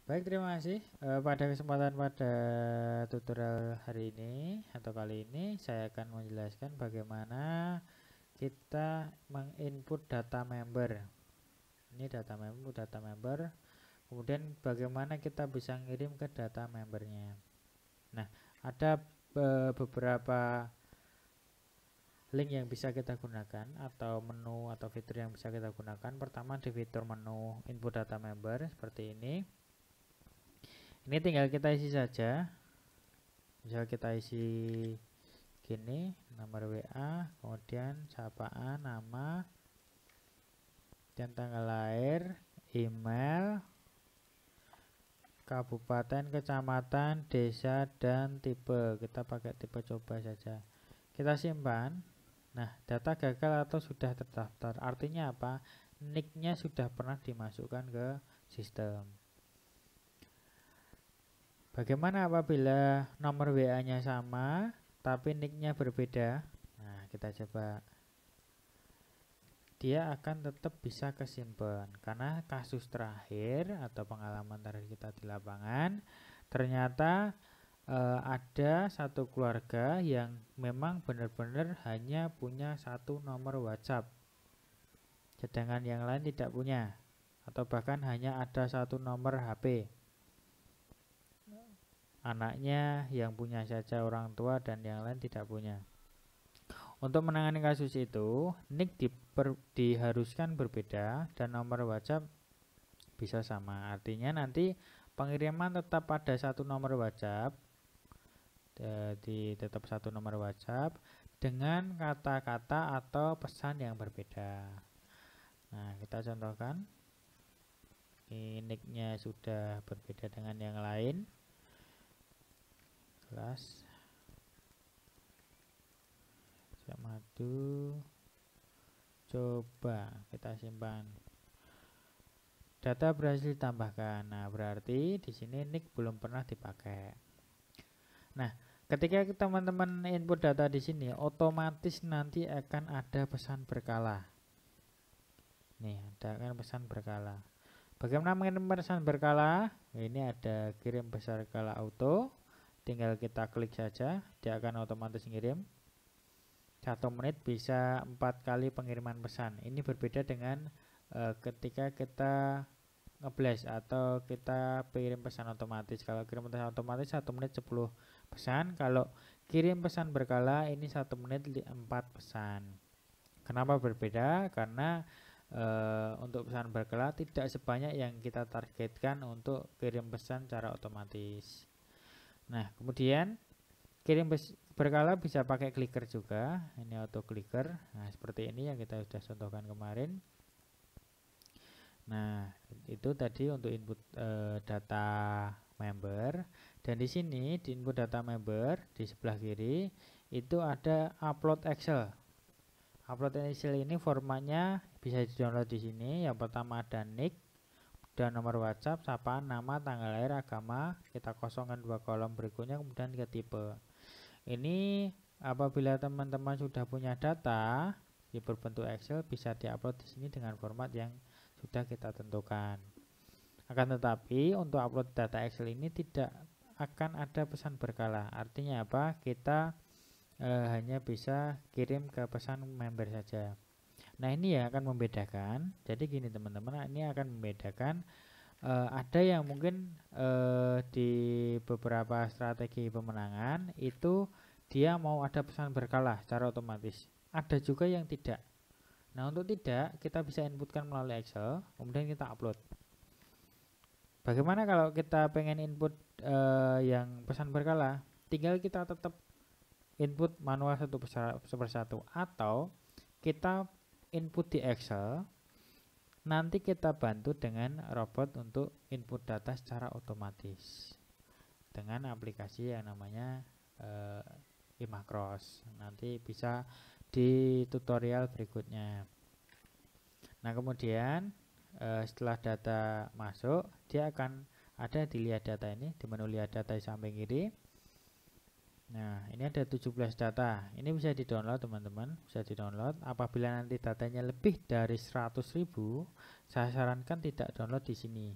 Baik, terima kasih. Pada kesempatan pada tutorial hari ini atau kali ini saya akan menjelaskan bagaimana kita menginput data member. Ini data member. Kemudian bagaimana kita bisa ngirim ke data membernya. Nah, ada beberapa link yang bisa kita gunakan atau menu atau fitur yang bisa kita gunakan. Pertama di fitur menu input data member seperti ini. Ini tinggal kita isi saja. Misal kita isi gini, nomor WA, kemudian sapaan, nama, dan tanggal lahir, email, kabupaten, kecamatan, desa, dan tipe. Kita pakai tipe coba saja. Kita simpan. Nah, data gagal atau sudah terdaftar. Artinya apa? Nicknya sudah pernah dimasukkan ke sistem. Bagaimana apabila nomor WA-nya sama tapi nicknya berbeda? Nah, kita coba. Dia akan tetap bisa kesimpan karena kasus terakhir atau pengalaman terakhir kita di lapangan ternyata ada satu keluarga yang memang benar-benar hanya punya satu nomor WhatsApp, sedangkan yang lain tidak punya, atau bahkan hanya ada satu nomor HP. Anaknya yang punya saja orang tua dan yang lain tidak punya. Untuk menangani kasus itu, nick diharuskan berbeda dan nomor WhatsApp bisa sama. Artinya nanti pengiriman tetap pada satu nomor WhatsApp, tetap satu nomor WhatsApp dengan kata-kata atau pesan yang berbeda. Nah, kita contohkan. Ini nicknya sudah berbeda dengan yang lain. Kelas madu, coba kita simpan. Data berhasil ditambahkan. Nah, berarti di sini nick belum pernah dipakai. Nah, ketika teman-teman input data di sini, otomatis nanti akan ada pesan berkala. Nih, ada kan pesan berkala. Bagaimana mengirim pesan berkala? Ini ada kirim pesan berkala auto. Tinggal kita klik saja, dia akan otomatis ngirim. 1 menit bisa 4 kali pengiriman pesan. Ini berbeda dengan ketika kita ngeblast atau kita kirim pesan otomatis. Kalau kirim pesan otomatis 1 menit 10 pesan. Kalau kirim pesan berkala ini 1 menit 4 pesan. Kenapa berbeda? Karena untuk pesan berkala tidak sebanyak yang kita targetkan untuk kirim pesan secara otomatis. Nah, kemudian kirim berkala bisa pakai clicker juga. Ini auto clicker. Nah, seperti ini yang kita sudah contohkan kemarin. Nah, itu tadi untuk input data member. Dan di sini di input data member di sebelah kiri itu ada upload Excel. Upload Excel ini formatnya bisa di-download di sini. Yang pertama ada nick dan nomor WhatsApp, sapaan, nama, tanggal lahir, agama. Kita kosongkan 2 kolom berikutnya, kemudian ke tipe. Ini apabila teman-teman sudah punya data di berbentuk Excel bisa diupload di sini dengan format yang sudah kita tentukan. Akan tetapi untuk upload data Excel ini tidak akan ada pesan berkala. Artinya apa? Kita hanya bisa kirim ke pesan member saja. Nah, ini yang akan membedakan. Jadi gini teman-teman, ini akan membedakan. Ada yang mungkin di beberapa strategi pemenangan itu dia mau ada pesan berkala secara otomatis. Ada juga yang tidak. Nah, untuk tidak kita bisa inputkan melalui Excel, kemudian kita upload. Bagaimana kalau kita pengen input yang pesan berkala? Tinggal kita tetap input manual satu persatu atau kita input di Excel. Nanti kita bantu dengan robot untuk input data secara otomatis dengan aplikasi yang namanya iMacros. Nanti bisa di tutorial berikutnya. Nah, kemudian setelah data masuk, dia akan ada di lihat data ini, di menu lihat data di samping kiri. Nah, ini ada 17 data. Ini bisa di-download teman-teman, bisa di-download. Apabila nanti datanya lebih dari 100.000, saya sarankan tidak download di sini.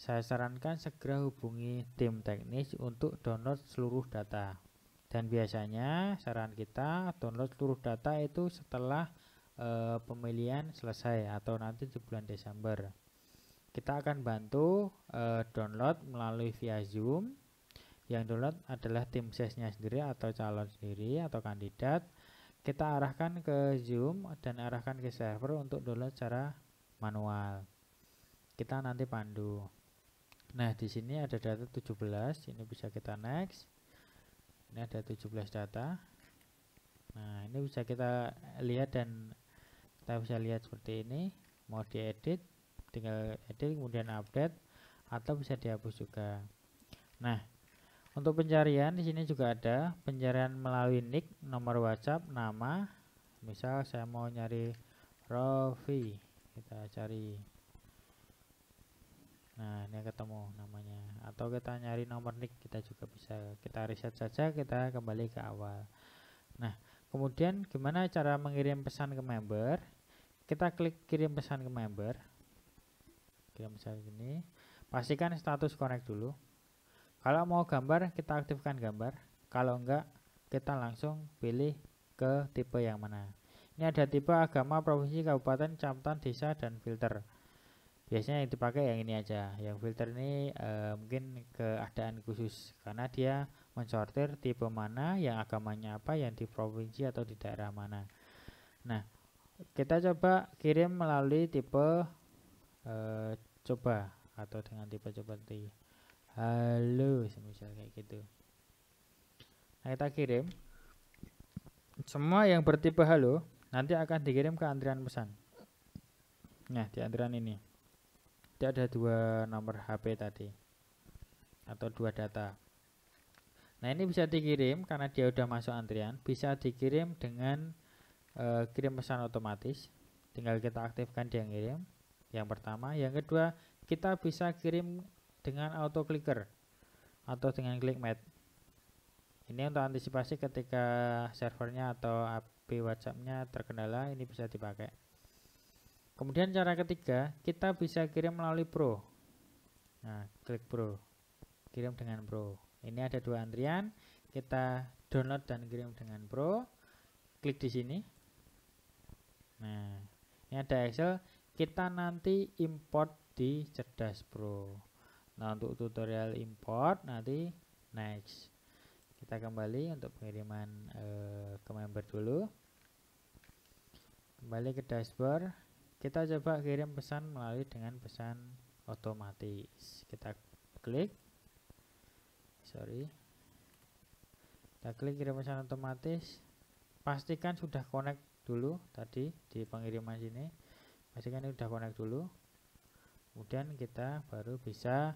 saya sarankan segera hubungi tim teknis untuk download seluruh data. Dan biasanya saran kita download seluruh data itu setelah pemilihan selesai atau nanti di bulan Desember. Kita akan bantu download melalui via Zoom. Yang download adalah tim sesnya sendiri atau calon sendiri atau kandidat. Kita arahkan ke Zoom dan arahkan ke server untuk download secara manual. Kita nanti pandu. Nah, di sini ada data 17, ini bisa kita next. Ini ada 17 data. Nah, ini bisa kita lihat dan kita bisa lihat seperti ini. Mau diedit, tinggal edit kemudian update atau bisa dihapus juga. Nah, untuk pencarian di sini juga ada pencarian melalui nick, nomor WhatsApp, nama. Misal saya mau nyari Rofi, kita cari. Nah, ini ketemu namanya. Atau kita nyari nomor nick, kita juga bisa. Kita reset saja, kita kembali ke awal. Nah, kemudian gimana cara mengirim pesan ke member? Kita klik kirim pesan ke member. Kirim pesan ini. Pastikan status connect dulu. Kalau mau gambar, kita aktifkan gambar. Kalau enggak, kita langsung pilih ke tipe yang mana. Ini ada tipe agama, provinsi, kabupaten, kecamatan, desa, dan filter. Biasanya yang dipakai yang ini aja. Yang filter ini mungkin keadaan khusus karena dia mensortir tipe mana, yang agamanya apa, yang di provinsi atau di daerah mana. Nah, kita coba kirim melalui tipe coba atau dengan tipe coba tadi. Halo, semisal kayak gitu. Nah, kita kirim. Semua yang bertipe halo nanti akan dikirim ke antrian pesan. Nah, di antrian ini ada 2 nomor HP tadi atau 2 data. Nah, ini bisa dikirim karena dia udah masuk antrian, bisa dikirim dengan kirim pesan otomatis. Tinggal kita aktifkan dia ngirim. Yang pertama, yang kedua, kita bisa kirim dengan auto clicker atau dengan clickmat. Ini untuk antisipasi ketika servernya atau API WhatsApp-nya terkendala, ini bisa dipakai. Kemudian cara ketiga, kita bisa kirim melalui Pro. Nah, klik Pro. Kirim dengan Pro. Ini ada 2 antrian. Kita download dan kirim dengan Pro. Klik di sini. Nah, ini ada Excel. Kita nanti import di Cerdas Pro. Nah, untuk tutorial import nanti next. Kita kembali untuk pengiriman ke member dulu. Kembali ke dashboard. Kita coba kirim pesan melalui dengan pesan otomatis. Kita klik. Kita klik kirim pesan otomatis. Pastikan sudah connect dulu tadi di pengiriman sini. Pastikan ini sudah connect dulu. Kemudian kita baru bisa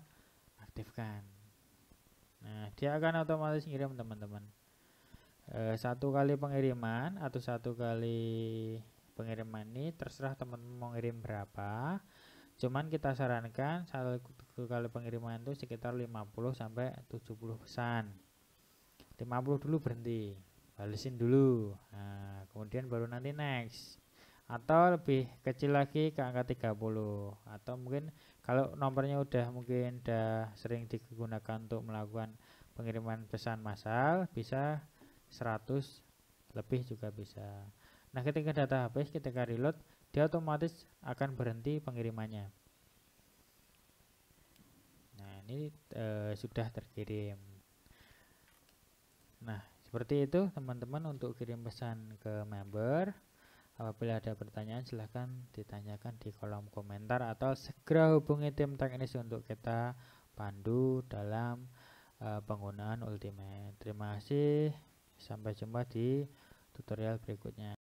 aktifkan. Nah, dia akan otomatis ngirim teman-teman. 1 kali pengiriman atau 1 kali pengiriman ini terserah teman-teman mau ngirim berapa. Cuman kita sarankan 1 kali pengiriman itu sekitar 50 sampai 70 pesan. 50 dulu berhenti, balesin dulu. Nah, kemudian baru nanti next. Atau lebih kecil lagi ke angka 30. Atau mungkin kalau nomornya mungkin udah sering digunakan untuk melakukan pengiriman pesan massal, bisa 100 lebih juga bisa. Nah, ketika data habis, ketika reload, dia otomatis akan berhenti pengirimannya. Nah, ini sudah terkirim. Nah, seperti itu teman-teman untuk kirim pesan ke member. Apabila ada pertanyaan silahkan ditanyakan di kolom komentar atau segera hubungi tim teknis untuk kita pandu dalam penggunaan Ultimate. Terima kasih, sampai jumpa di tutorial berikutnya.